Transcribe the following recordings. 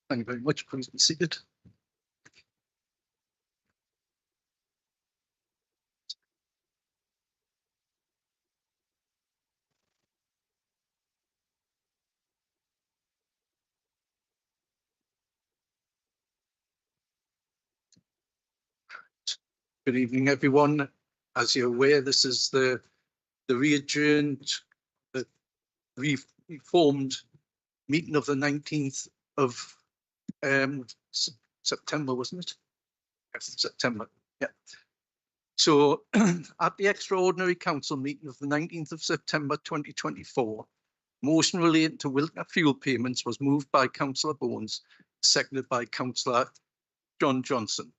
Thank you very much. Please be seated. Good evening, everyone. As you're aware, this is the re-adjourned, the reformed meeting of the 19th of September, wasn't it? Yes, September. Yeah. So at the extraordinary council meeting of the 19th of September 2024, motion relating to Wilton fuel payments was moved by Councillor Bones, seconded by Councillor John Johnson.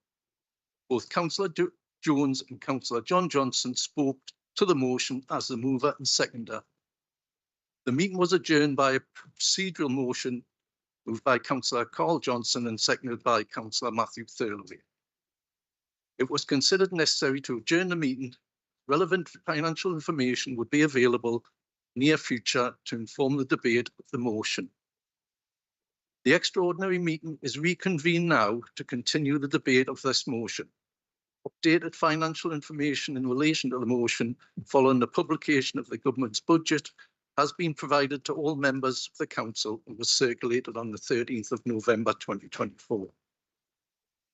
Both Councillor Jones and Councillor John Johnson spoke to the motion as the mover and seconder. The meeting was adjourned by a procedural motion moved by Councillor Carl Johnson and seconded by Councillor Matthew Thirlway. It was considered necessary to adjourn the meeting. Relevant financial information would be available in the near future to inform the debate of the motion. The extraordinary meeting is reconvened now to continue the debate of this motion. Updated financial information in relation to the motion following the publication of the government's budget has been provided to all members of the council and was circulated on the 13th of November 2024.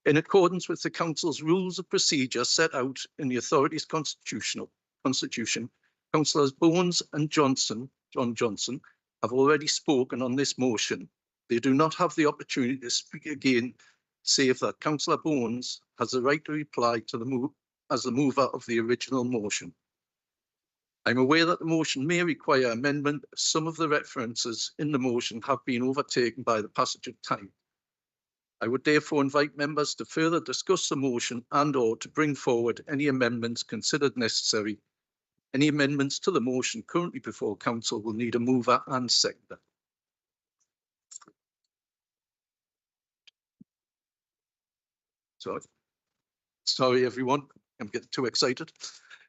In accordance with the council's rules of procedure set out in the authority's constitution, Councillors Bones and John Johnson have already spoken on this motion. They do not have the opportunity to speak again, save that Councillor Bones has the right to reply to as the mover of the original motion. I'm aware that the motion may require amendment. Some of the references in the motion have been overtaken by the passage of time. I would therefore invite members to further discuss the motion and/or to bring forward any amendments considered necessary. Any amendments to the motion currently before council will need a mover and seconder. Sorry, everyone, I'm getting too excited.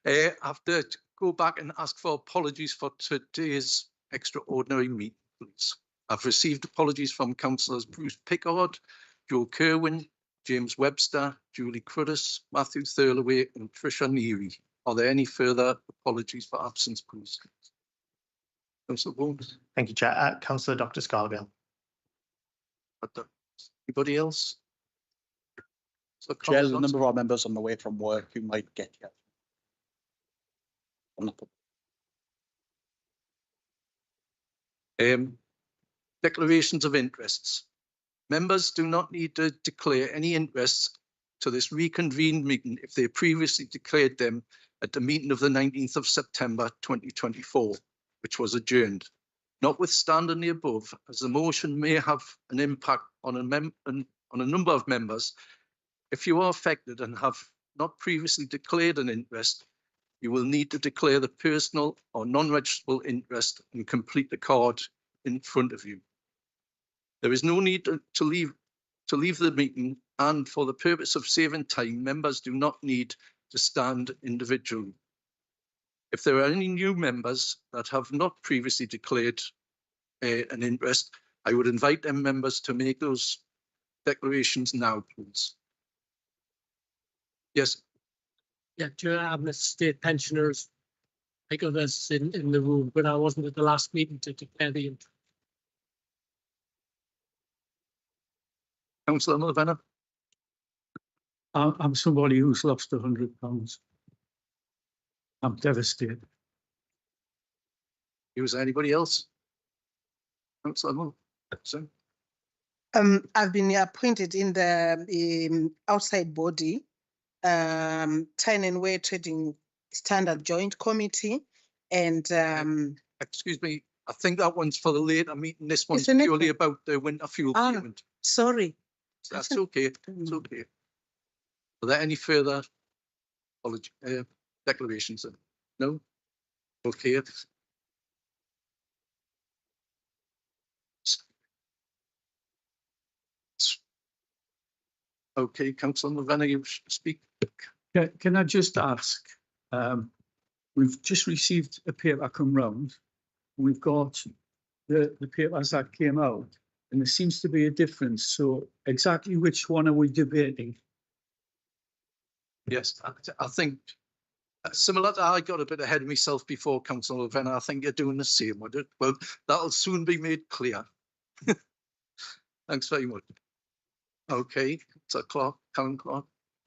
I have to go back and ask for apologies for today's extraordinary meeting, please. I've received apologies from Councillors Bruce Pickard, Joe Kerwin, James Webster, Julie Cruddas, Matthew Thirlway and Tricia Neary. Are there any further apologies for absence, please? Councillor Bones. Thank you, Chair. Councillor Dr. Scargill. Anybody else? Chair, there's a number of our members on the way from work who might get here. Declarations of interests. Members do not need to declare any interests to this reconvened meeting if they previously declared them at the meeting of the 19th of September 2024, which was adjourned. Notwithstanding the above, as the motion may have an impact on a number of members, if you are affected and have not previously declared an interest, you will need to declare the personal or non-registrable interest and complete the card in front of you. There is no need to leave the meeting, and for the purpose of saving time, members do not need to stand individually. If there are any new members that have not previously declared an interest, I would invite them members to make those declarations now, please. Yes. Yeah, I'm a state pensioners like others in the room, but I wasn't at the last meeting to declare the interest. Councillor Mulvanna. I'm somebody who's lost £100. I'm devastated. Is there anybody else? Councillor Mull. I've been appointed in the outside body, Tyne and Wear Trading Standard Joint Committee, and excuse me, I think that one's for the later meeting. This one's purely about the winter fuel payment. Sorry. That's okay. It's okay. Are there any further declarations? No? Okay. Okay, Councillor Mulvanna, you speak. Can I just ask, we've just received a paper come round. We've got the papers that came out and there seems to be a difference. So exactly which one are we debating? Yes, I think similar to I got a bit ahead of myself before, Councillor Venner. I think you're doing the same with it. Well, that'll soon be made clear. Thanks very much. Okay, so Clark, Karen Clark.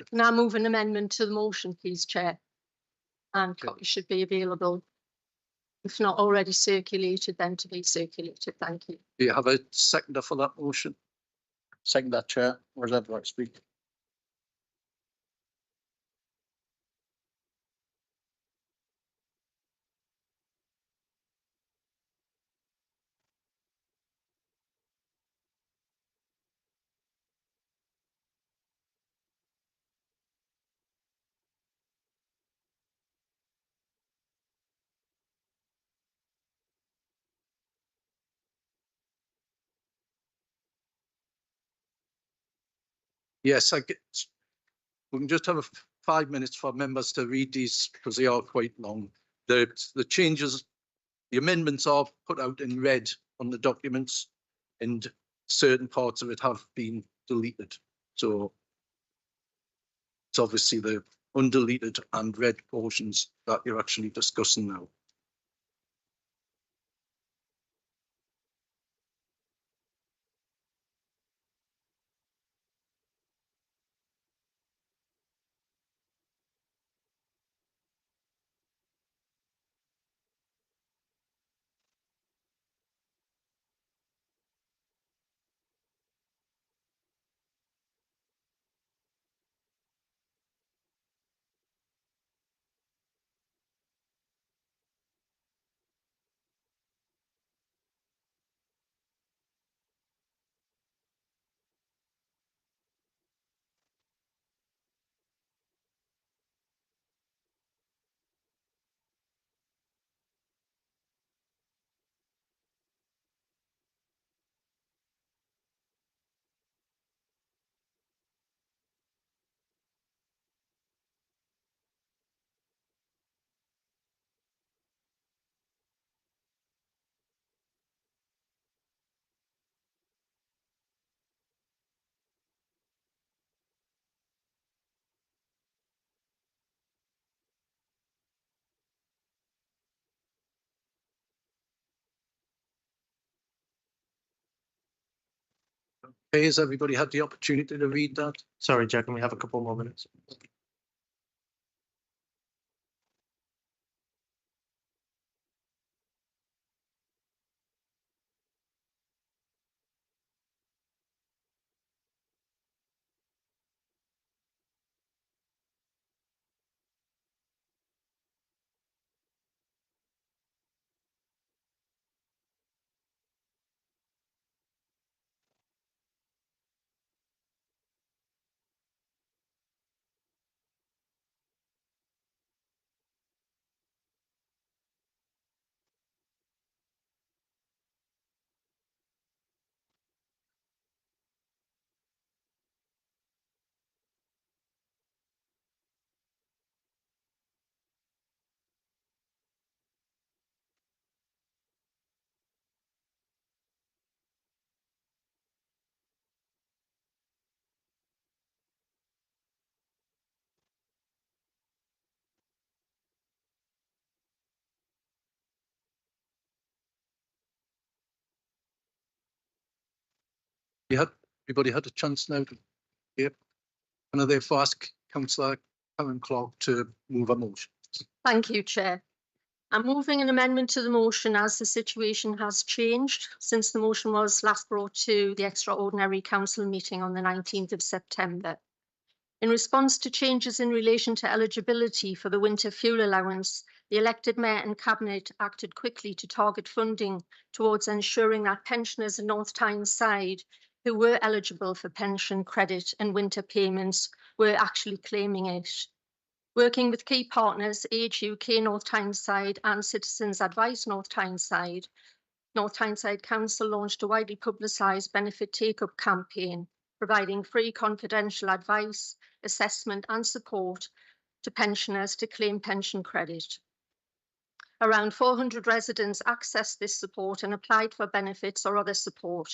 Can I move an amendment to the motion, please, Chair? And Okay. copies should be available. If not already circulated, then to be circulated. Thank you. Do you have a seconder for that motion? Second that, Chair. Where's that right speak? Yes, we can just have 5 minutes for members to read these because they are quite long. The changes, the amendments are put out in red on the documents, and certain parts of it have been deleted. So it's obviously the undeleted and red portions that you're actually discussing now. Okay, has everybody had the opportunity to read that? Sorry, Chair, can we have a couple more minutes? Everybody had a chance now to hear. And I therefore ask Councillor Karen Clark to move a motion. Thank you, Chair. I'm moving an amendment to the motion as the situation has changed since the motion was last brought to the extraordinary council meeting on the 19th of September. In response to changes in relation to eligibility for the winter fuel allowance, the elected mayor and cabinet acted quickly to target funding towards ensuring that pensioners in North Tyneside who were eligible for pension credit and winter payments were actually claiming it. Working with key partners, Age UK North Tyneside and Citizens Advice North Tyneside, North Tyneside Council launched a widely publicised benefit take-up campaign, providing free confidential advice, assessment and support to pensioners to claim pension credit. Around 400 residents accessed this support and applied for benefits or other support.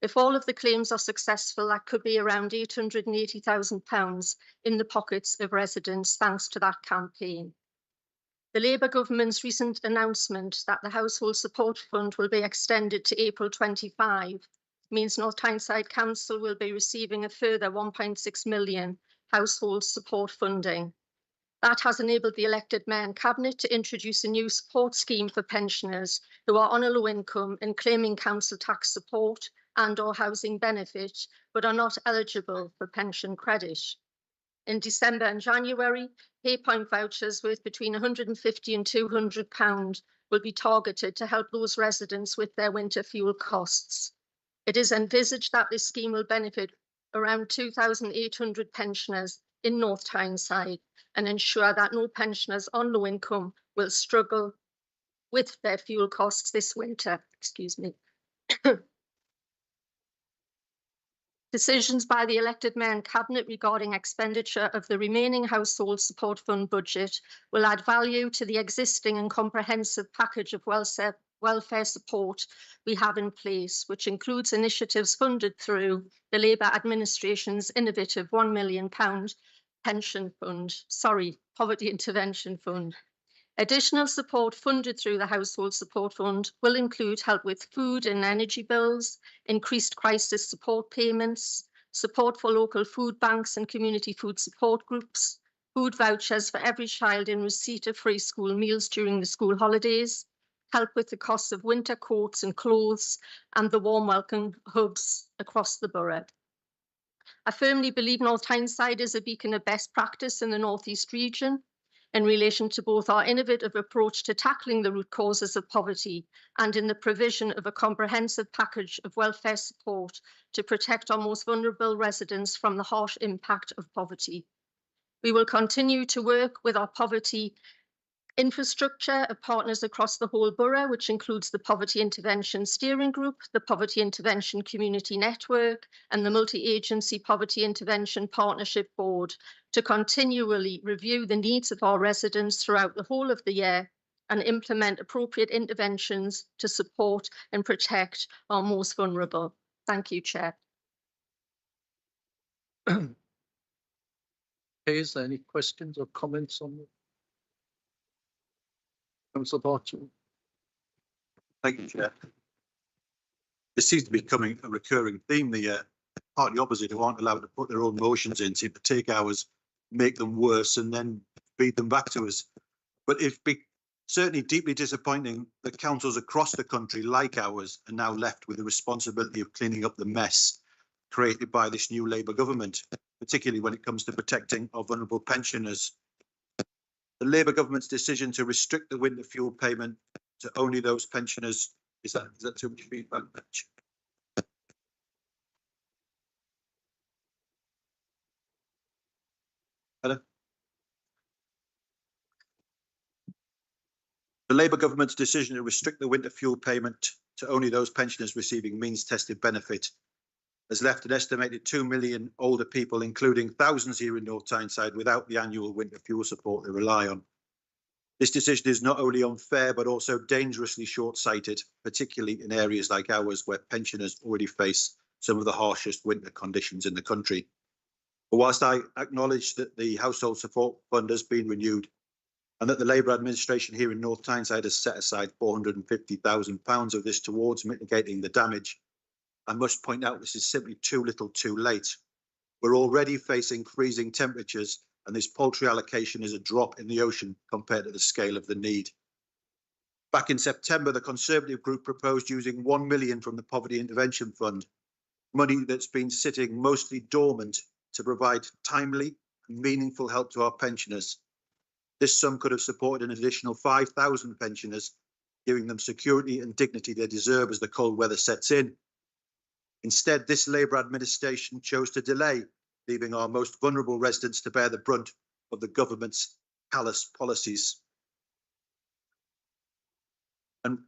If all of the claims are successful, that could be around £880,000 in the pockets of residents thanks to that campaign. The Labour government's recent announcement that the Household Support Fund will be extended to April 25 means North Tyneside Council will be receiving a further 1.6 million household support funding. That has enabled the elected Mayor and Cabinet to introduce a new support scheme for pensioners who are on a low income and claiming council tax support and/or housing benefit, but are not eligible for pension credit. In December and January, PayPoint vouchers worth between £150 and £200 will be targeted to help those residents with their winter fuel costs. It is envisaged that this scheme will benefit around 2,800 pensioners in North Tyneside and ensure that no pensioners on low income will struggle with their fuel costs this winter. Excuse me. Decisions by the elected Mayor and Cabinet regarding expenditure of the remaining Household Support Fund budget will add value to the existing and comprehensive package of welfare support we have in place, which includes initiatives funded through the Labour administration's innovative £1 million Poverty Intervention Fund. Additional support funded through the Household Support Fund will include help with food and energy bills, increased crisis support payments, support for local food banks and community food support groups, food vouchers for every child in receipt of free school meals during the school holidays, help with the cost of winter coats and clothes, and the warm welcome hubs across the borough. I firmly believe North Tyneside is a beacon of best practice in the North East region in relation to both our innovative approach to tackling the root causes of poverty and in the provision of a comprehensive package of welfare support to protect our most vulnerable residents from the harsh impact of poverty. We will continue to work with our poverty infrastructure of partners across the whole borough, which includes the Poverty Intervention Steering Group, the Poverty Intervention Community Network, and the Multi-Agency Poverty Intervention Partnership Board, to continually review the needs of our residents throughout the whole of the year and implement appropriate interventions to support and protect our most vulnerable. Thank you, Chair. Is there any questions or comments on the Councillor Barton? Thank you, Chair. This seems to be becoming a recurring theme. The party opposite, who aren't allowed to put their own motions in, seem to take ours, make them worse, and then feed them back to us. But it'd be certainly deeply disappointing that councils across the country, like ours, are now left with the responsibility of cleaning up the mess created by this new Labour government, particularly when it comes to protecting our vulnerable pensioners. The Labour government's decision to restrict the winter fuel payment to only those pensioners, is that too much feedback? Hello? The Labour government's decision to restrict the winter fuel payment to only those pensioners receiving means-tested benefit has left an estimated 2 million older people, including thousands here in North Tyneside, without the annual winter fuel support they rely on. This decision is not only unfair, but also dangerously short-sighted, particularly in areas like ours, where pensioners already face some of the harshest winter conditions in the country. But whilst I acknowledge that the Household Support Fund has been renewed and that the Labour administration here in North Tyneside has set aside £450,000 of this towards mitigating the damage, I must point out this is simply too little too late. We're already facing freezing temperatures, and this paltry allocation is a drop in the ocean compared to the scale of the need. Back in September, the Conservative group proposed using 1 million from the Poverty Intervention Fund, money that's been sitting mostly dormant, to provide timely and meaningful help to our pensioners. This sum could have supported an additional 5,000 pensioners, giving them security and dignity they deserve as the cold weather sets in. Instead, this Labour administration chose to delay, leaving our most vulnerable residents to bear the brunt of the government's callous policies. And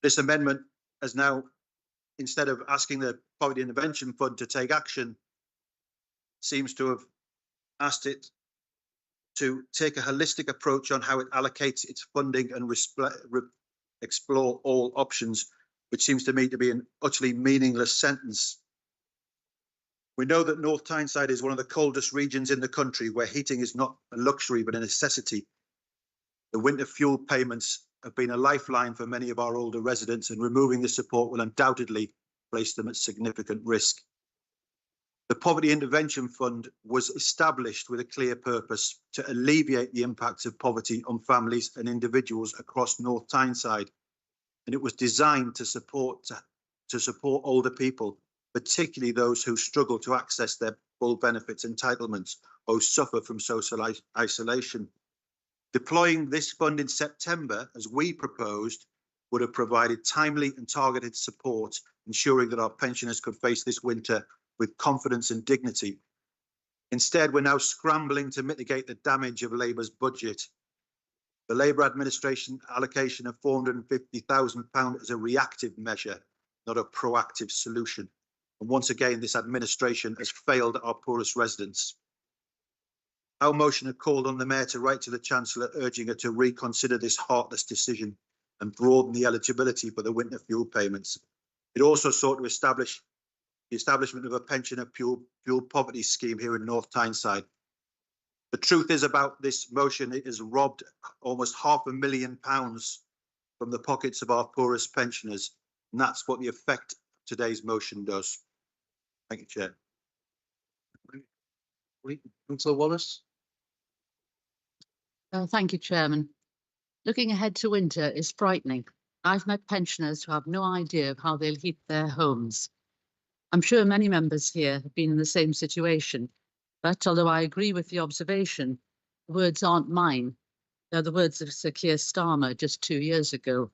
this amendment has now, instead of asking the Poverty Intervention Fund to take action, seems to have asked it to take a holistic approach on how it allocates its funding and explore all options, which seems to me to be an utterly meaningless sentence. We know that North Tyneside is one of the coldest regions in the country, where heating is not a luxury but a necessity. The winter fuel payments have been a lifeline for many of our older residents, and removing this support will undoubtedly place them at significant risk. The Poverty Intervention Fund was established with a clear purpose: to alleviate the impacts of poverty on families and individuals across North Tyneside. And it was designed to support older people, particularly those who struggle to access their full benefits entitlements or suffer from social isolation. Deploying this fund in September, as we proposed, would have provided timely and targeted support, ensuring that our pensioners could face this winter with confidence and dignity. Instead, we're now scrambling to mitigate the damage of Labour's budget. The Labour administration allocation of £450,000 is a reactive measure, not a proactive solution. And once again, this administration has failed our poorest residents. Our motion had called on the Mayor to write to the Chancellor, urging her to reconsider this heartless decision and broaden the eligibility for the winter fuel payments. It also sought to establish the establishment of a pensioner fuel poverty scheme here in North Tyneside. The truth is about this motion, it has robbed almost £500,000 from the pockets of our poorest pensioners, and that's what the effect of today's motion does. Thank you, Chair. Councillor Wallace. Thank you, Chairman. Looking ahead to winter is frightening. I've met pensioners who have no idea of how they'll heat their homes. I'm sure many members here have been in the same situation, but although I agree with the observation, the words aren't mine. They're the words of Sir Keir Starmer just 2 years ago.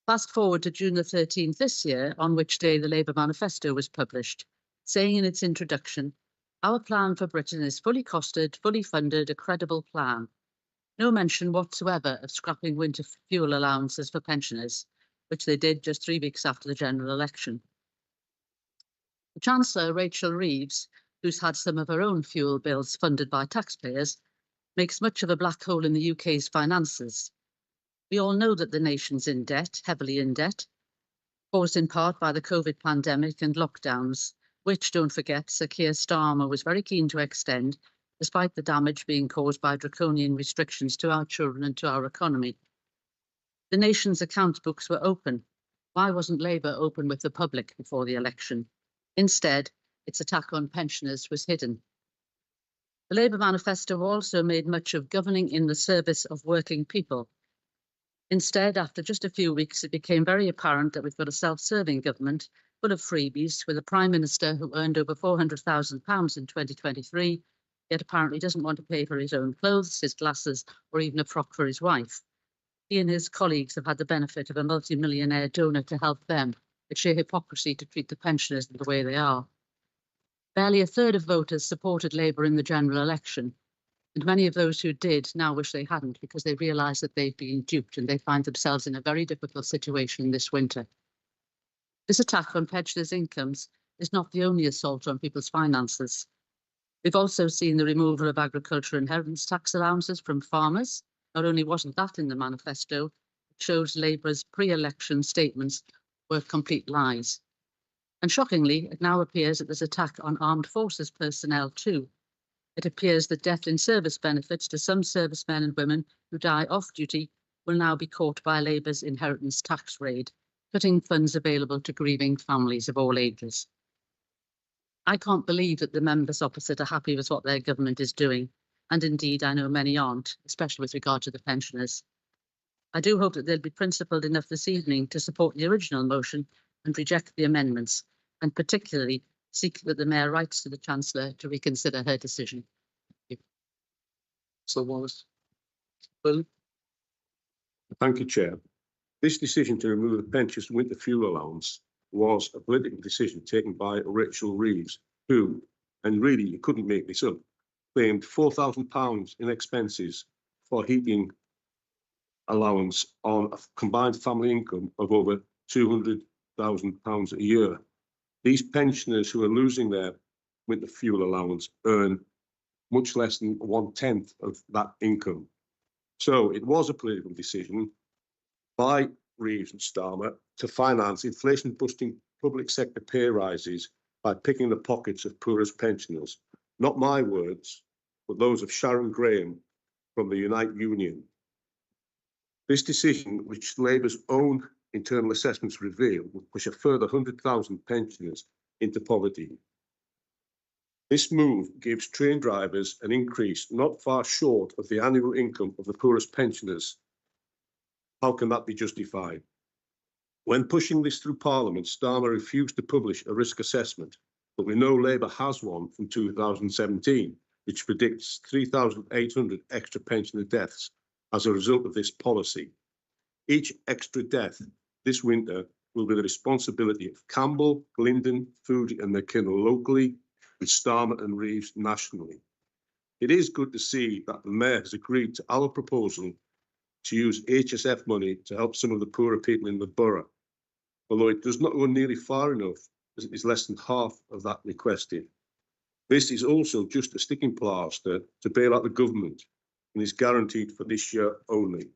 Fast forward to June the 13th this year, on which day the Labour manifesto was published, saying in its introduction, "Our plan for Britain is fully costed, fully funded, a credible plan." No mention whatsoever of scrapping winter fuel allowances for pensioners, which they did just 3 weeks after the general election. The Chancellor, Rachel Reeves, who's had some of her own fuel bills funded by taxpayers, makes much of a black hole in the UK's finances. We all know that the nation's in debt, heavily in debt, caused in part by the COVID pandemic and lockdowns, which, don't forget, Sir Keir Starmer was very keen to extend, despite the damage being caused by draconian restrictions to our children and to our economy. The nation's account books were open. Why wasn't Labour open with the public before the election? Instead, its attack on pensioners was hidden. The Labour manifesto also made much of governing in the service of working people. Instead, after just a few weeks, it became very apparent that we've got a self-serving government full of freebies, with a Prime Minister who earned over £400,000 in 2023, yet apparently doesn't want to pay for his own clothes, his glasses, or even a frock for his wife. He and his colleagues have had the benefit of a multi-millionaire donor to help them. It's sheer hypocrisy to treat the pensioners the way they are. Barely a third of voters supported Labour in the general election, and many of those who did now wish they hadn't, because they realise that they've been duped and they find themselves in a very difficult situation this winter. This attack on pensioners' incomes is not the only assault on people's finances. We've also seen the removal of agricultural inheritance tax allowances from farmers. Not only wasn't that in the manifesto, it shows Labour's pre-election statements were complete lies. And shockingly, it now appears that there's an attack on armed forces personnel too. It appears that death in service benefits to some servicemen and women who die off duty will now be caught by Labour's inheritance tax raid, cutting funds available to grieving families of all ages. I can't believe that the members opposite are happy with what their government is doing, and indeed I know many aren't, especially with regard to the pensioners. I do hope that they'll be principled enough this evening to support the original motion and reject the amendments, and particularly seek that the Mayor writes to the Chancellor to reconsider her decision. Thank you. So Wallace. Bill. Thank you, Chair. This decision to remove the pensioners' winter fuel allowance was a political decision taken by Rachel Reeves, who, and really you couldn't make this up, claimed £4,000 in expenses for heating allowance on a combined family income of over £200,000 a year. These pensioners who are losing their winter fuel allowance earn much less than 1/10 of that income. So it was a political decision by Reeves and Starmer to finance inflation-busting public sector pay rises by picking the pockets of poorest pensioners. Not my words, but those of Sharon Graham from the Unite Union. This decision, which Labour's own internal assessments reveal, will push a further 100,000 pensioners into poverty. This move gives train drivers an increase not far short of the annual income of the poorest pensioners. How can that be justified? When pushing this through Parliament, Starmer refused to publish a risk assessment, but we know Labour has one from 2017, which predicts 3,800 extra pensioner deaths as a result of this policy. Each extra death this winter will be the responsibility of Campbell, Glindon, Foodie and McKinnell locally, and Starmer and Reeves nationally. It is good to see that the Mayor has agreed to our proposal to use HSF money to help some of the poorer people in the borough, although it does not go nearly far enough, as it is less than half of that requested. This is also just a sticking plaster to bail out the government and is guaranteed for this year only.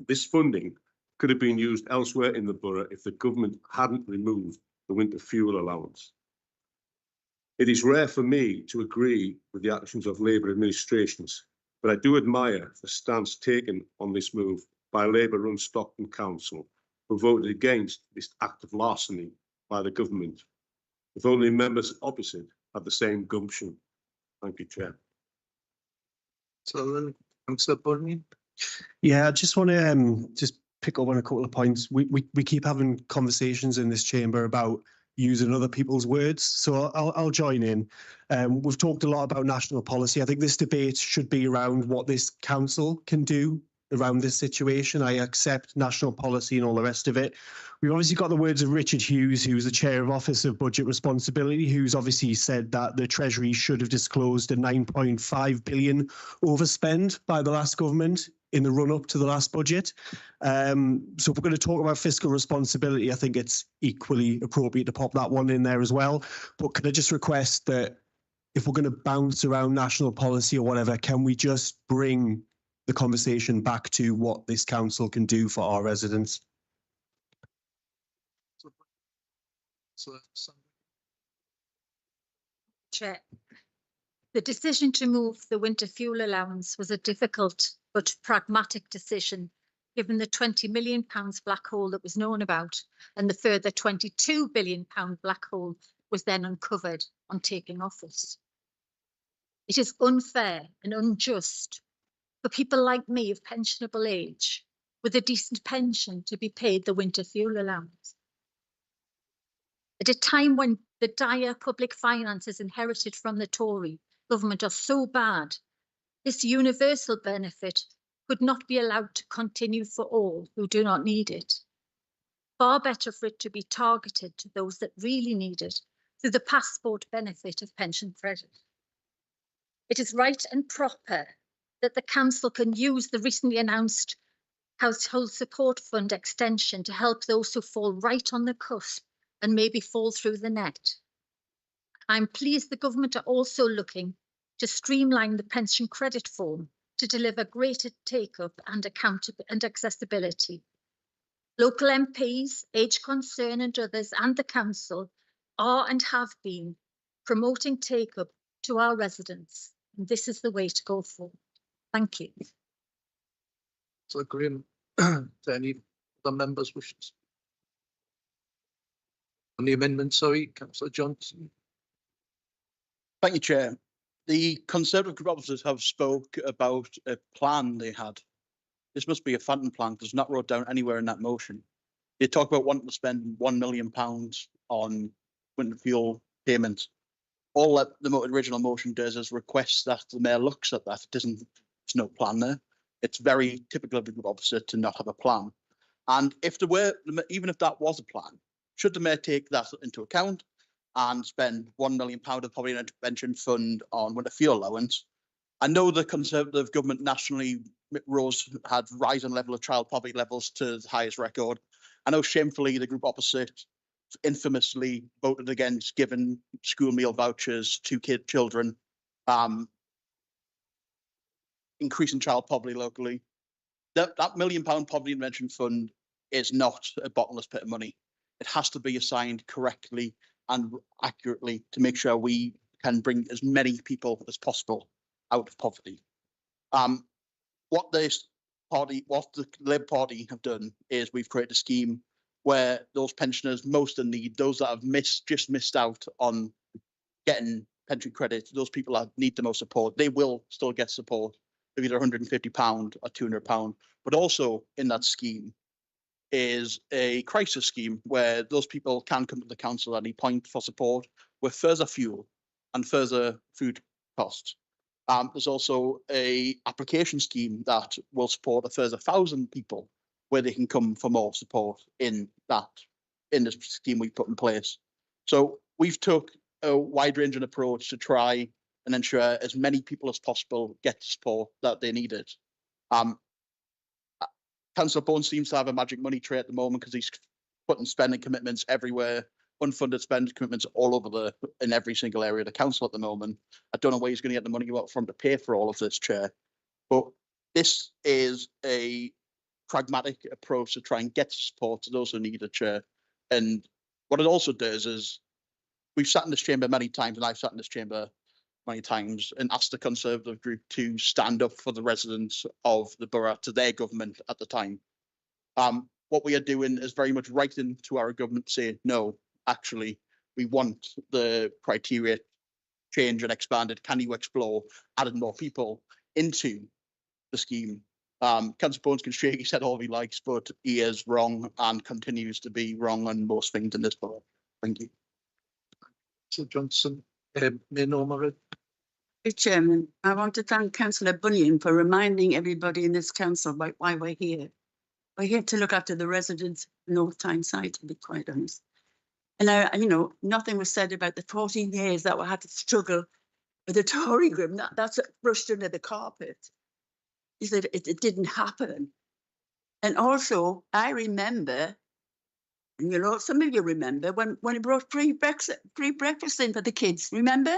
This funding could have been used elsewhere in the borough if the government hadn't removed the winter fuel allowance. It is rare for me to agree with the actions of Labour administrations, but I do admire the stance taken on this move by Labour-run Stockton Council, who voted against this act of larceny by the government. If only members opposite had the same gumption. Thank you, Chair. So then, Councillor Bunyan. Yeah, I just want to just pick up on a couple of points. We keep having conversations in this chamber about using other people's words, so I'll join in. We've talked a lot about national policy. I think this debate should be around what this council can do around this situation. I accept national policy and all the rest of it. We've obviously got the words of Richard Hughes, who's the chair of Office of Budget Responsibility, who's obviously said that the Treasury should have disclosed a 9.5 billion overspend by the last government in the run-up to the last budget. So if we're going to talk about fiscal responsibility, I think it's equally appropriate to pop that one in there as well. But can I just request that if we're going to bounce around national policy or whatever, can we just bring the conversation back to what this council can do for our residents? Chair, the decision to move the winter fuel allowance was a difficult but pragmatic decision, given the £20 million black hole that was known about, and the further £22 billion black hole was then uncovered on taking office. It is unfair and unjust for people like me of pensionable age with a decent pension to be paid the winter fuel allowance. At a time when the dire public finances inherited from the Tory government are so bad, this universal benefit could not be allowed to continue for all who do not need it. Far better for it to be targeted to those that really need it through the passport benefit of pension credit. It is right and proper that the council can use the recently announced Household Support Fund extension to help those who fall right on the cusp and maybe fall through the net. I'm pleased the government are also looking to streamline the pension credit form to deliver greater take-up and accessibility. Local MPs, Age Concern and others, and the council are and have been promoting take-up to our residents, and this is the way to go forward. Thank you. So Graham, any other members' wishes? On the amendment, sorry, Councillor Johnson. Thank you, Chair. The Conservative group officers have spoke about a plan they had. This must be a phantom plan because it's not wrote down anywhere in that motion. They talk about wanting to spend £1 million on winter fuel payments. All that the original motion does is request that the Mayor looks at that. There's no plan there. It's very typical of the group officer to not have a plan. And if there were, even if that was a plan, should the Mayor take that into account and spend £1 million of poverty intervention fund on winter fuel allowance? I know the Conservative government nationally had rising level of child poverty levels to the highest record. I know shamefully the group opposite infamously voted against giving school meal vouchers to children increasing child poverty locally. That £1 million poverty intervention fund is not a bottomless pit of money. It has to be assigned correctly and accurately to make sure we can bring as many people as possible out of poverty. What the Labour Party have done is we've created a scheme where those pensioners most in need, those that have just missed out on getting pension credit, those people that need the most support, they will still get support of either £150 or £200. But also in that scheme is a crisis scheme where those people can come to the council at any point for support with further fuel and further food costs. There's also a application scheme that will support a further 1,000 people where they can come for more support in this scheme we put in place. So we've took a wide-ranging approach to try and ensure as many people as possible get the support that they needed. Councillor Bones seems to have a magic money tray at the moment because he's putting spending commitments everywhere, unfunded spending commitments all over in every single area of the council at the moment. I don't know where he's going to get the money from to pay for all of this, Chair. But this is a pragmatic approach to try and get support to those who need it, Chair. And what it also does is we've sat in this chamber many times, and I've sat in this chamber many times and asked the Conservative group to stand up for the residents of the borough to their government at the time. What we are doing is very much writing to our government to say, no, actually, we want the criteria changed and expanded. Can you explore adding more people into the scheme? Councillor Bones can shake his head all he likes, but he is wrong and continues to be wrong on most things in this borough. Thank you. Councillor Johnson, Mayor Norman. Mr. Chairman, I want to thank Councillor Bunyan for reminding everybody in this council about why we're here. We're here to look after the residents of North Tyneside, to be quite honest. And nothing was said about the 14 years that we had to struggle with the Tory group. That's brushed under the carpet. He said it didn't happen. And also, I remember, and some of you remember, when he brought free breakfast in for the kids, remember?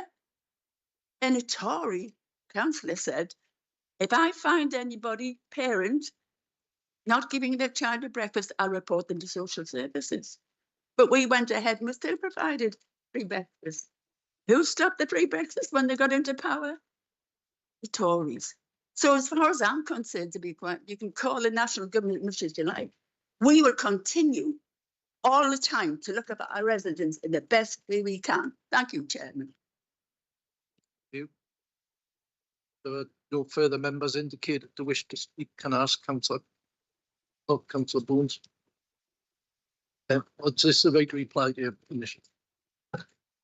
And a Tory councillor said, if I find anybody, parent, not giving their child a breakfast, I'll report them to social services. But we went ahead and we still provided free breakfast. Who stopped the free breakfast when they got into power? The Tories. So as far as I'm concerned, to be quite, you can call the national government much as you like. We will continue all the time to look at our residents in the best way we can. Thank you, Chairman. There are no further members indicated to wish to speak. Can I ask Councillor Bones? Is this the right reply to your permission?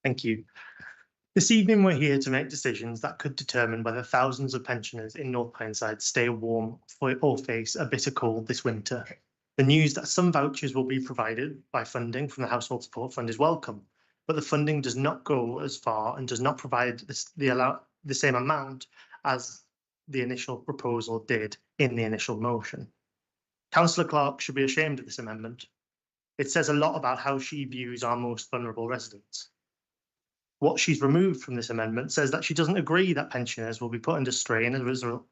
Thank you. This evening, we're here to make decisions that could determine whether thousands of pensioners in North Tyneside stay warm or face a bitter cold this winter. The news that some vouchers will be provided by funding from the Household Support Fund is welcome, but the funding does not go as far and does not provide the same amount as the initial proposal did in the initial motion. Councillor Clark should be ashamed of this amendment. It says a lot about how she views our most vulnerable residents. What she's removed from this amendment says that she doesn't agree that pensioners will be put under strain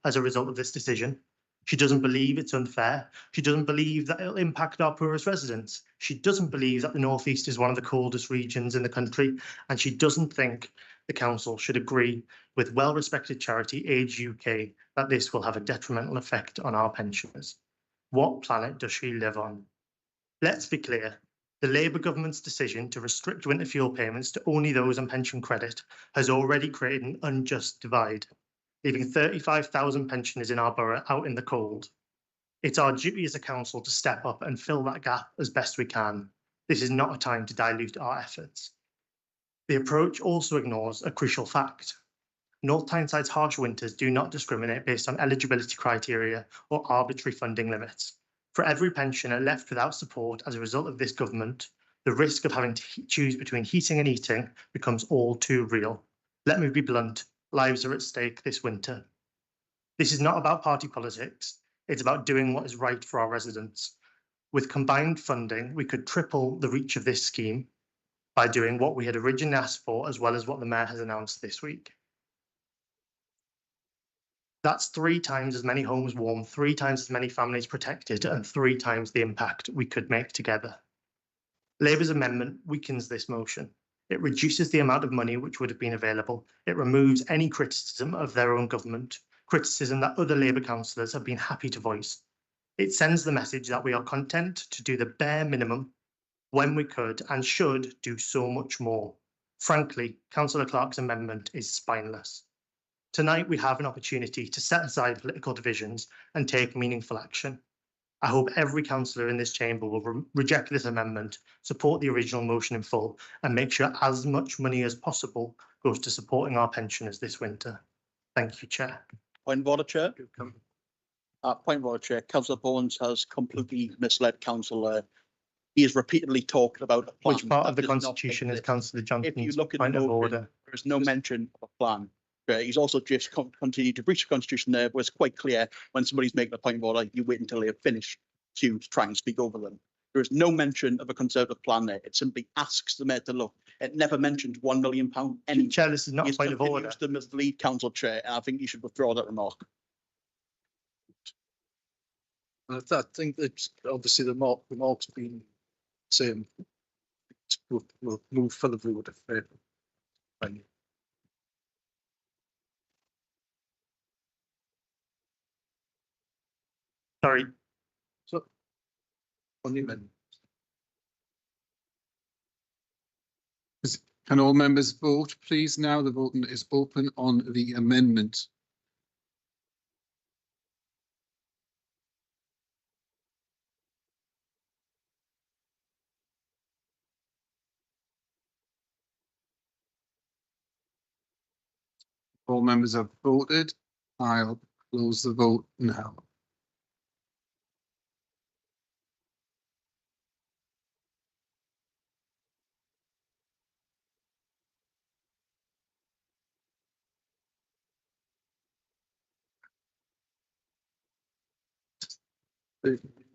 as a result of this decision. She doesn't believe it's unfair. She doesn't believe that it'll impact our poorest residents. She doesn't believe that the North East is one of the coldest regions in the country, and she doesn't think the council should agree with well-respected charity Age UK that this will have a detrimental effect on our pensioners. What planet does she live on? Let's be clear. The Labour government's decision to restrict winter fuel payments to only those on pension credit has already created an unjust divide, leaving 35,000 pensioners in our borough out in the cold. It's our duty as a council to step up and fill that gap as best we can. This is not a time to dilute our efforts. The approach also ignores a crucial fact. North Tyneside's harsh winters do not discriminate based on eligibility criteria or arbitrary funding limits. For every pensioner left without support as a result of this government, the risk of having to choose between heating and eating becomes all too real. Let me be blunt, lives are at stake this winter. This is not about party politics, it's about doing what is right for our residents. With combined funding, we could triple the reach of this scheme by doing what we had originally asked for, as well as what the Mayor has announced this week. That's 3 times as many homes warmed, 3 times as many families protected, and 3 times the impact we could make together. Labour's amendment weakens this motion. It reduces the amount of money which would have been available. It removes any criticism of their own government, criticism that other Labour councillors have been happy to voice. It sends the message that we are content to do the bare minimum when we could and should do so much more. Frankly, Councillor Clark's amendment is spineless. Tonight, we have an opportunity to set aside political divisions and take meaningful action. I hope every councillor in this chamber will reject this amendment, support the original motion in full, and make sure as much money as possible goes to supporting our pensioners this winter. Thank you, Chair. Point of order, Chair. Point of order, Chair. Councillor Bones has completely misled councillor. He has repeatedly talked about a plan. Which part of the that does not constitution is exist. Councillor If you Johnson's look at the point of motion, order? there is no mention of a plan. He's also just continued to breach the constitution there, where it's quite clear when somebody's making a point of order, you wait until they have finished to try and speak over them. There is no mention of a Conservative plan there. It simply asks the mayor to look. It never mentioned £1 million anywhere. Chair, this is not a point of order. To mislead council chair, and I think you should withdraw that remark. I think that obviously the remark's been same. We'll move for the vote if fine. Sorry. So on the amendment. Can all members vote, please? Now the voting is open on the amendment. All members have voted. I'll close the vote now.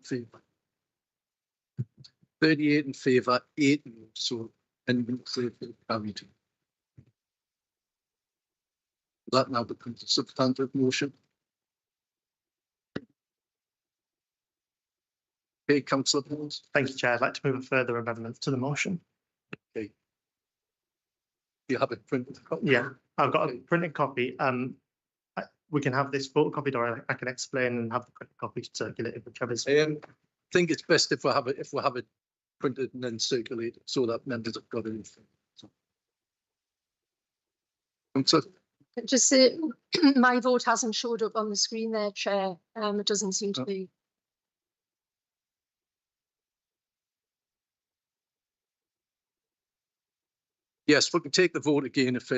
Favour. 38 in favour, 8 no, so amendment carried. That now becomes a substantive motion. Okay, councillor Bones. Thank you, Chair. I'd like to move a further amendment to the motion. Okay. You have it printed copy? Yeah, I've got a printed copy. We can have this photocopied, or I can explain and have the printed copy circulated, whichever's. I think it's best if we have it printed and then circulated so that members have got it. Councillor. Just say, my vote hasn't showed up on the screen there, Chair. It doesn't seem to be. Yes, we can take the vote again if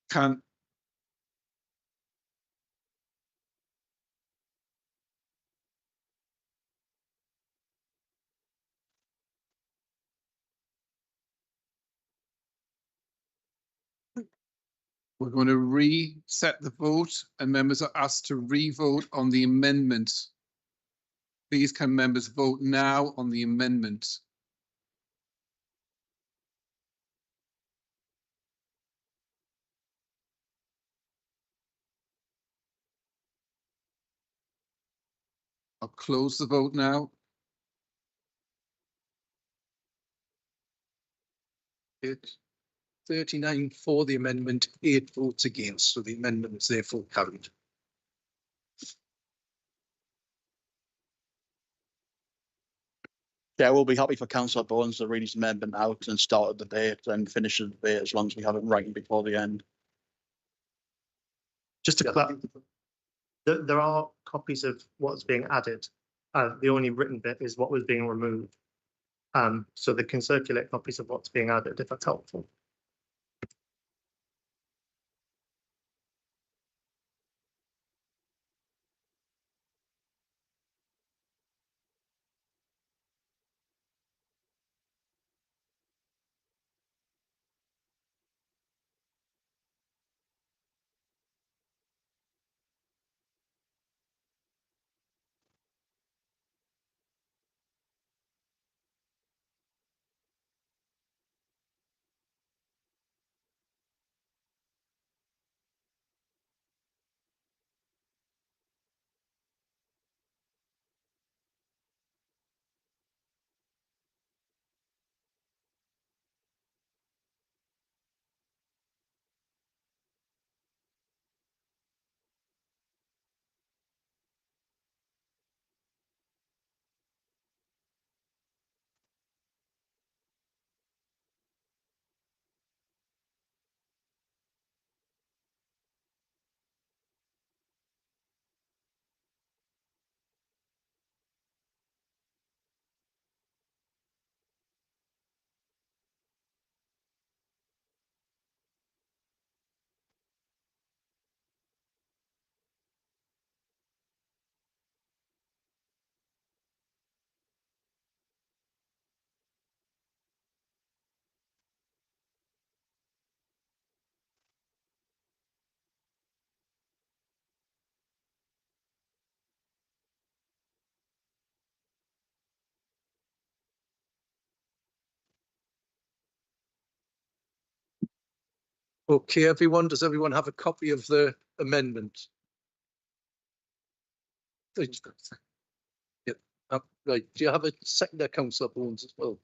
Can we're going to reset the vote and members are asked to re-vote on the amendment. Please can members vote now on the amendment? I'll close the vote now. It's 39 for the amendment, 8 votes against, so the amendment is therefore carried. Yeah, we'll be happy for councillor Bones to read his amendment out and start the debate and finish the debate as long as we have it writing before the end. Just to clarify, there are copies of what's being added. The only written bit is what was being removed. So they can circulate copies of what's being added if that's helpful. Okay, everyone, does everyone have a copy of the amendment? Yeah, right, do you have a second there, councillor Bones as well?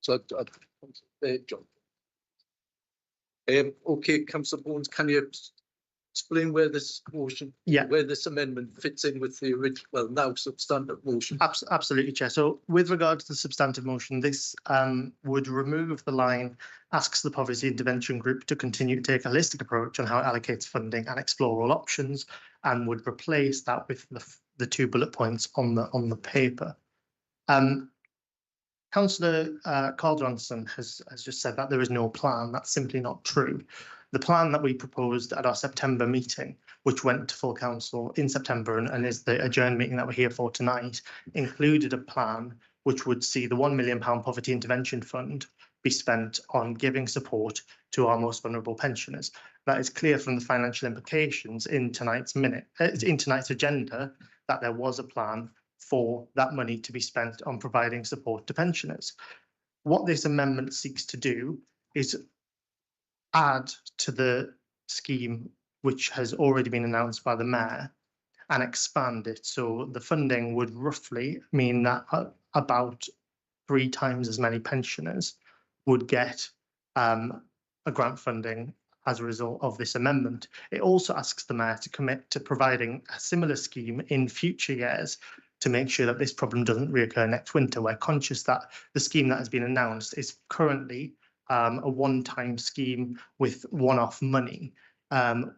So, John. Okay, councillor Bones, can you explain where this motion, Yeah. where this amendment fits in with the original, well, now substantive motion? Absolutely, Chair. So with regard to the substantive motion, this would remove the line, asks the Poverty Intervention Group to continue to take a holistic approach on how it allocates funding and explore all options, and would replace that with the 2 bullet points on the paper. Councillor Carl Johnson has just said that there is no plan. That's simply not true. The plan that we proposed at our September meeting, which went to full council in September and is the adjourned meeting that we're here for tonight, included a plan which would see the £1 million Poverty Intervention Fund be spent on giving support to our most vulnerable pensioners. That is clear from the financial implications in tonight's agenda that there was a plan for that money to be spent on providing support to pensioners. What this amendment seeks to do is add to the scheme which has already been announced by the Mayor and expand it. So the funding would roughly mean that about 3 times as many pensioners would get a grant funding as a result of this amendment. It also asks the Mayor to commit to providing a similar scheme in future years to make sure that this problem doesn't reoccur next winter. We're conscious that the scheme that has been announced is currently a one-time scheme with one-off money,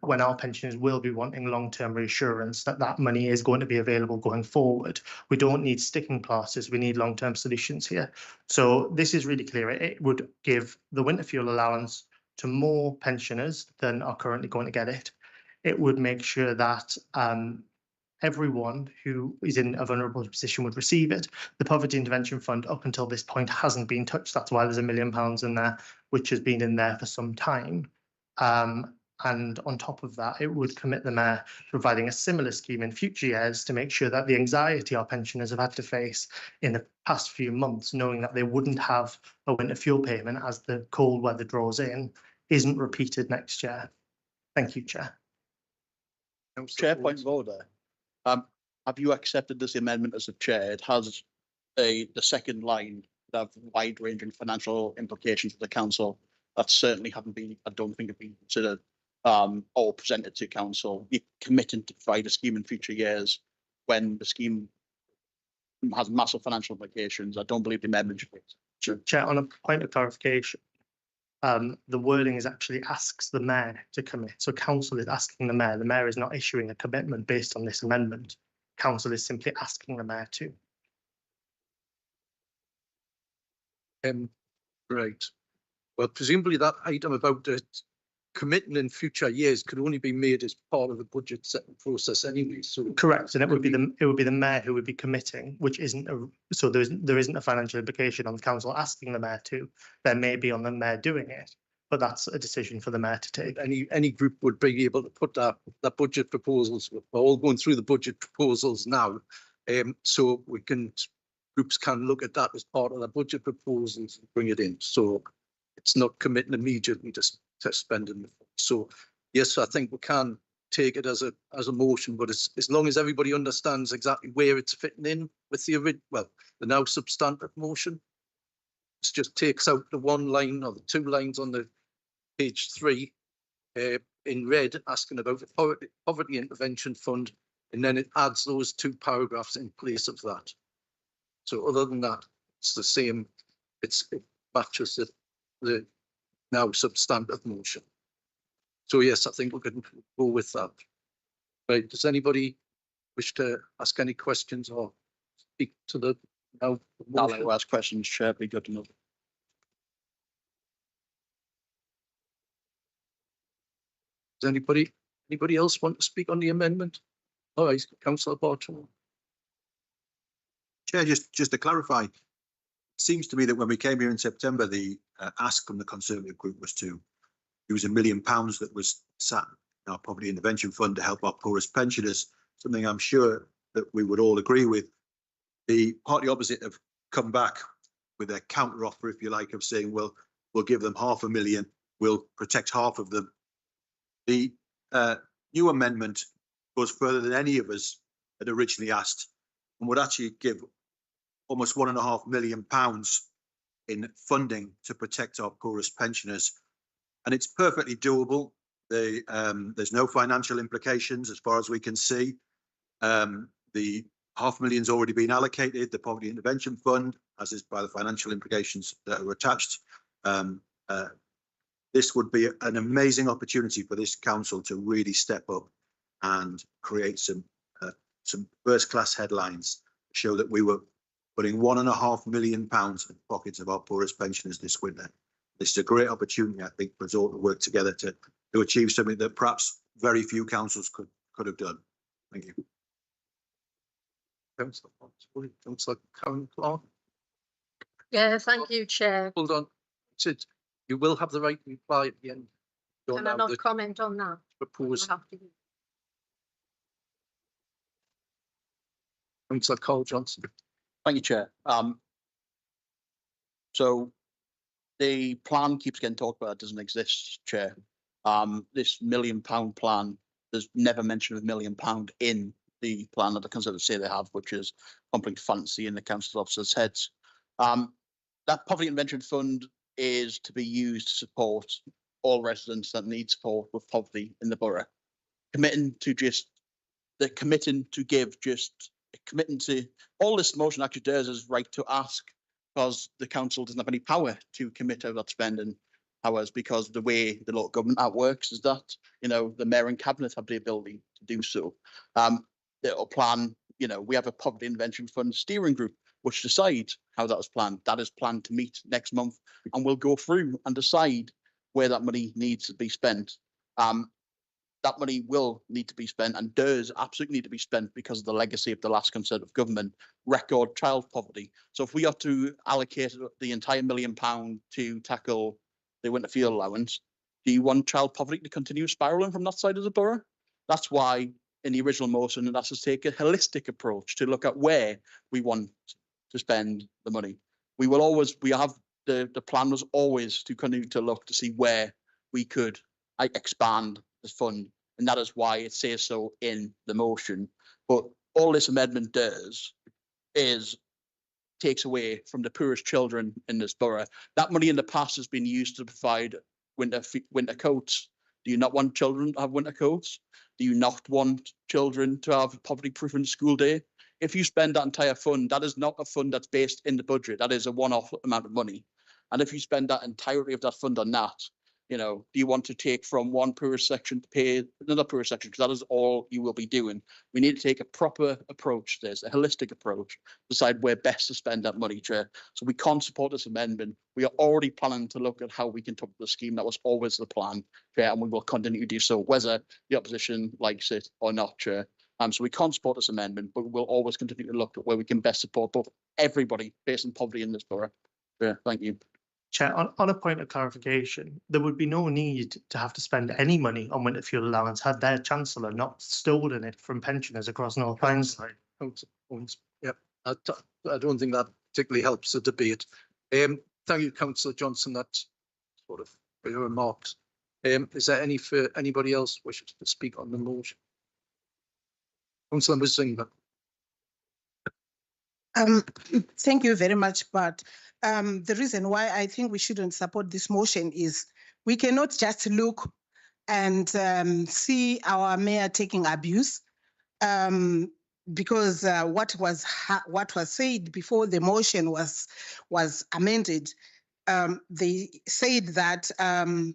when our pensioners will be wanting long-term reassurance that that money is going to be available going forward. We don't need sticking plasters, we need long-term solutions here. So this is really clear. It would give the winter fuel allowance to more pensioners than are currently going to get it. It would make sure that everyone who is in a vulnerable position would receive it. The Poverty Intervention Fund up until this point hasn't been touched. That's why there's £1 million in there, which has been in there for some time. And on top of that, it would commit the Mayor to providing a similar scheme in future years to make sure that the anxiety our pensioners have had to face in the past few months, knowing that they wouldn't have a winter fuel payment as the cold weather draws in, isn't repeated next year. Thank you, Chair. Chair, point of order. Have you accepted this amendment as a chair? It has the second line that have wide-ranging financial implications for the council that certainly haven't been, I don't think, have been considered or presented to council. You're committing to provide a scheme in future years when the scheme has massive financial implications. I don't believe the amendment should be. Chair, on a point of clarification, the wording is actually asks the Mayor to commit. So council is asking the Mayor. The Mayor is not issuing a commitment based on this amendment. Council is simply asking the Mayor to. Right. Well, presumably that item about committing in future years could only be made as part of the budget setting process anyway. So correct, and it would be the Mayor who would be committing, which isn't so there isn't a financial implication on the council asking the Mayor to. There may be on the Mayor doing it, but that's a decision for the Mayor to take. Any group would be able to put that budget proposals. We're all going through the budget proposals now, so groups can look at that as part of the budget proposals and bring it in. So it's not committing immediately to spending the funds. So yes, I think we can take it as a motion, but as long as everybody understands exactly where it's fitting in with the now substantive motion, it just takes out the 1 line or the 2 lines on the page 3 in red, asking about the Poverty Intervention Fund, and then it adds those 2 paragraphs in place of that. So other than that, it's the same. It matches the now substantive motion. So yes, I think we can go with that. Right, does anybody wish to ask any questions or speak to the now motion? I'll ask questions, Chair, be good to know. Does anybody else want to speak on the amendment? All right, Councillor Barton. Chair, just to clarify, it seems to me that when we came here in September, the ask from the Conservative group was to use £1 million that was sat in our Poverty Intervention Fund to help our poorest pensioners, something I'm sure that we would all agree with. The party opposite have come back with a counter offer, if you like, of saying, well, we'll give them $500,000, we'll protect half of them. The new amendment goes further than any of us had originally asked and would actually give almost £1.5 million in funding to protect our poorest pensioners. And it's perfectly doable. There's no financial implications as far as we can see. The $500,000's already been allocated, the Poverty Intervention Fund, as is by the financial implications that are attached. This would be an amazing opportunity for this council to really step up and create some first-class headlines, show that we were putting £1.5 million in the pockets of our poorest pensioners this winter. This is a great opportunity, I think, for us all to work together to achieve something that perhaps very few councils could have done. Thank you. Councillor Karen Clark. Yeah, thank you, Chair. Hold on. Sid, you will have the right to reply at the end. Don't Can I have not the comment on that? proposed. I have to. Councillor Carl Johnson. Thank you, Chair. So the plan keeps getting talked about, it doesn't exist, Chair. This £1 million plan, there's never mention of £1 million in the plan that the Conservatives say they have, which is complete fantasy in the council officers' heads. That Poverty Intervention Fund is to be used to support all residents that need support with poverty in the borough. Committing to all this motion actually does is right to ask, because the council doesn't have any power to commit over that spending powers, because the way the local government act works is that, you know, the mayor and cabinet have the ability to do so. The plan, you know, we have a Poverty Intervention Fund steering group which decides how that is planned. That is planned to meet next month, and we'll go through and decide where that money needs to be spent. That money will need to be spent and does absolutely need to be spent because of the legacy of the last Conservative government, record child poverty. So if we are to allocate the entire £1 million to tackle the winter fuel allowance, do you want child poverty to continue spiralling from that side of the borough? That's why in the original motion, it has to take a holistic approach to look at where we want to spend the money. The plan was always to continue to look to see where we could expand the fund, and that is why it says so in the motion. But all this amendment does is takes away from the poorest children in this borough. That money in the past has been used to provide winter coats. Do you not want children to have winter coats? Do you not want children to have poverty-proofing school day? If you spend that entire fund, that is not a fund that's based in the budget. That is a one-off amount of money. And if you spend that entirety of that fund on that, you know, do you want to take from one poorest section to pay another poorest section? Because that is all you will be doing. We need to take a proper approach to this, a holistic approach, decide where best to spend that money, Chair. So we can't support this amendment. We are already planning to look at how we can top the scheme. That was always the plan, Chair, and we will continue to do so, whether the opposition likes it or not, Chair. So we can't support this amendment, but we'll always continue to look at where we can best support both everybody facing poverty in this borough. Yeah, thank you. Chair, on a point of clarification, there would be no need to have to spend any money on winter fuel allowance had their chancellor not stolen it from pensioners across North Tyneside. Yep, I don't think that particularly helps the debate. Thank you, Councillor Johnson. That's sort of for your remarks. Is there anybody else wishes to speak on the motion? Councillor Muzinga. Thank you very much, but the reason why I think we shouldn't support this motion is we cannot just look and see our mayor taking abuse, because what was said before the motion was amended. They said that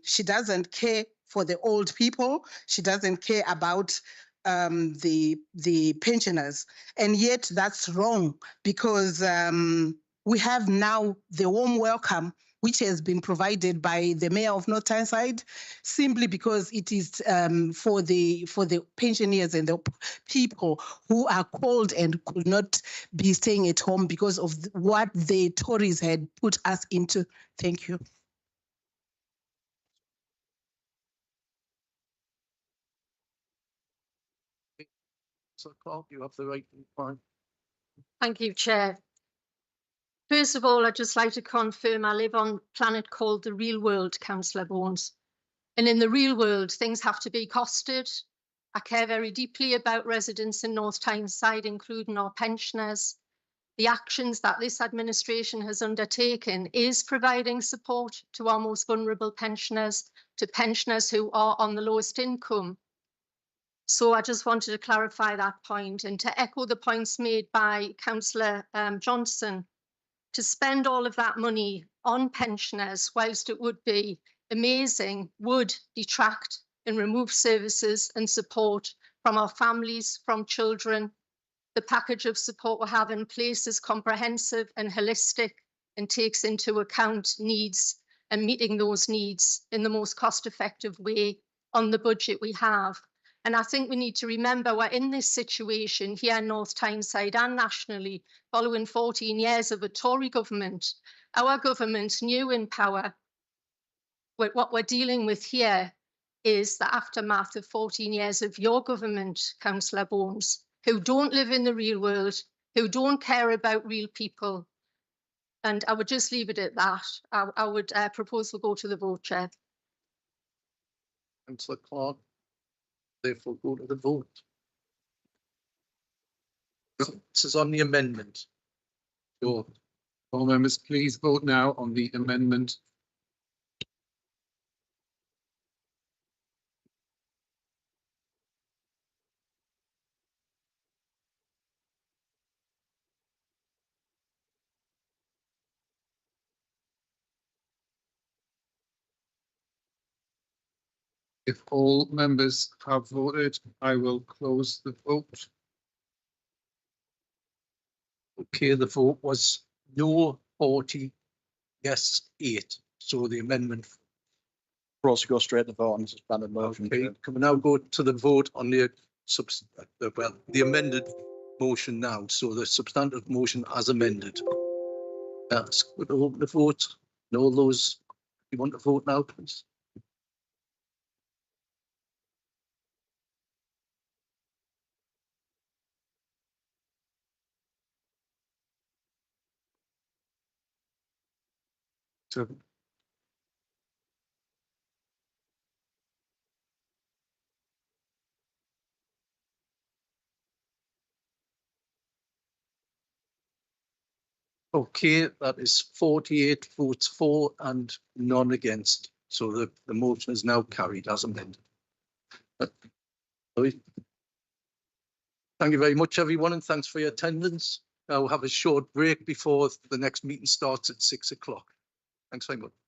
she doesn't care for the old people. She doesn't care about the pensioners, and yet that's wrong, because we have now the warm welcome which has been provided by the mayor of North Tyneside, simply because it is for the pensioners and the people who are called and could not be staying at home because of what the Tories had put us into. Thank you. So, Clark, you have the right to reply. Thank you, Chair. First of all, I'd just like to confirm I live on a planet called the real world, Councillor Bones. And in the real world, things have to be costed. I care very deeply about residents in North Tyneside, including our pensioners. The actions that this administration has undertaken is providing support to our most vulnerable pensioners, to pensioners who are on the lowest income. So I just wanted to clarify that point and to echo the points made by Councillor Johnson. To spend all of that money on pensioners, whilst it would be amazing, would detract and remove services and support from our families, from children. The package of support we have in place is comprehensive and holistic and takes into account needs and meeting those needs in the most cost-effective way on the budget we have. And I think we need to remember we're in this situation here in North Tyneside and nationally following 14 years of a Tory government. Our government, new in power, what we're dealing with here is the aftermath of 14 years of your government, Councillor Bones, who don't live in the real world, who don't care about real people. And I would just leave it at that. I would propose we'll go to the vote, Chair. Councillor Clark. Therefore, go to the vote. This is on the amendment. Sure. All members, please vote now on the amendment. If all members have voted, I will close the vote. Okay, the vote was no 40, yes 8. So the amendment. We'll also go straight to vote on this standard motion. Okay, can we now go to the vote on the the amended motion now? So the substantive motion as amended. Yes, we'll open the vote. And all those, you want to vote now, please? So okay, that is 48 votes for and none against. So the motion is now carried as amended. Thank you very much, everyone, and thanks for your attendance. I'll have a short break before the next meeting starts at 6 o'clock. Thanks very much.